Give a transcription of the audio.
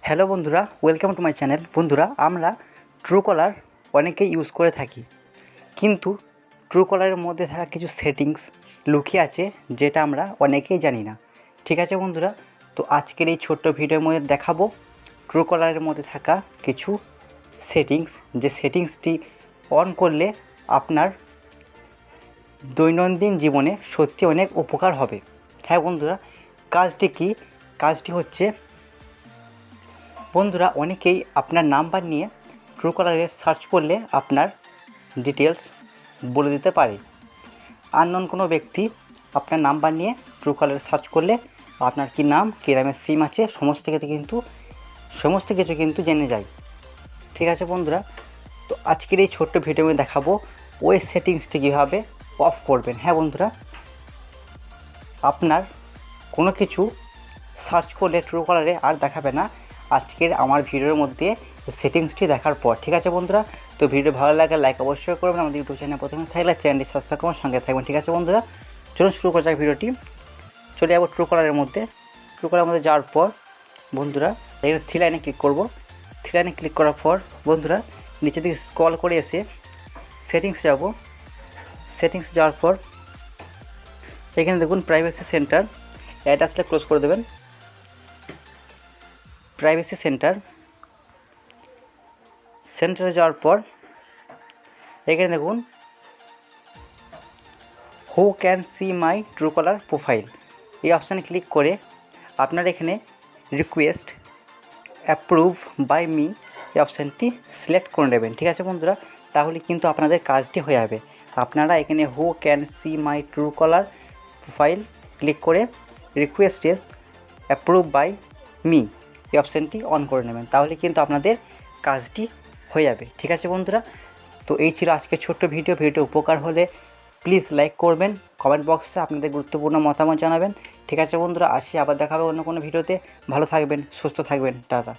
Hello বন্ধুরা, welcome to my channel. বন্ধুরা, আমরা ট্রুকলার অনেকেই ইউজ করে থাকি, কিন্তু ট্রুকলারের মধ্যে থাকা কিছু সেটিংস লুকিয়ে আছে যেটা আমরা অনেকেই জানি না। ঠিক আছে বন্ধুরা, তো আজকের এই ছোট্ট ভিডিওর মধ্যে দেখাবো ট্রুকলারের মধ্যে থাকা কিছু সেটিংস, যে সেটিংসটি অন করলে আপনার দৈনন্দিন জীবনে সত্যি অনেক উপকার হবে। হ্যাঁ বন্ধুরা, কাজটি কি? কাজটি হচ্ছে, বন্ধুরা, অনেকেই আপনার নাম্বার নিয়ে ট্রুকলারে সার্চ করলে আপনার ডিটেলস বলে দিতে পারে। আননোন কোনো ব্যক্তি আপনার নাম্বার নিয়ে ট্রুকলারে সার্চ করলে আপনার কী নাম, কী নামের সিম আছে, সমস্ত কিছু কিন্তু জেনে যায়। ঠিক আছে বন্ধুরা, তো আজকের এই ছোট্ট ভিডিও আমি দেখাবো ওই সেটিংসটি কীভাবে অফ করবেন। হ্যাঁ বন্ধুরা, আপনার কোনো কিছু সার্চ করলে ট্রুকলারে আর দেখাবে না আজকের আমার ভিডিওর মধ্যে সেটিংসটি দেখার পর। ঠিক আছে বন্ধুরা, তো ভিডিও ভালো লাগে লাইক অবশ্যই করবেন। আমাদের ইউটিউব চ্যানেল প্রথমে থাকলে চ্যানেলটি সাবস্ক্রাইব করুন, সঙ্গে থাকবেন। ঠিক আছে বন্ধুরা, চলুন শুরু করা যাক ভিডিওটি। চলে যাবো ট্রুকলারের মধ্যে। ট্রুকলারের মধ্যে যাওয়ার পর বন্ধুরা এখানে থ্রি লাইনে ক্লিক করব। থ্রি লাইনে ক্লিক করার পর বন্ধুরা নিচে দিকে স্ক্রল করে এসে সেটিংস যাব। সেটিংস যাওয়ার পর এখানে দেখুন প্রাইভেসি সেন্টার, এটা আসলে ক্লোজ করে দেবেন। প্রাইভেসি সেন্টারে যাওয়ার পর এখানে দেখুন হু can see my Truecaller profile, এই অপশানে ক্লিক করে আপনার এখানে রিকোয়েস্ট অ্যাপ্রুভ বাই মি এই অপশানটি সিলেক্ট করে নেবেন। ঠিক আছে বন্ধুরা, তাহলে কিন্তু আপনাদের কাজটি হয়ে যাবে। আপনারা এখানে who can see my Truecaller profile click করে request is approve by me এই অপশানটি অন করে নেবেন, তাহলে কিন্তু আপনাদের কাজটি হয়ে যাবে। ঠিক আছে বন্ধুরা, তো এই ছিল আজকের ছোট্ট ভিডিও উপকার হলে প্লিজ লাইক করবেন, কমেন্ট বক্সে আপনাদের গুরুত্বপূর্ণ মতামত জানাবেন। ঠিক আছে বন্ধুরা, আসি আবার দেখাবে অন্য কোনো ভিডিওতে। ভালো থাকবেন, সুস্থ থাকবেন, টাটা।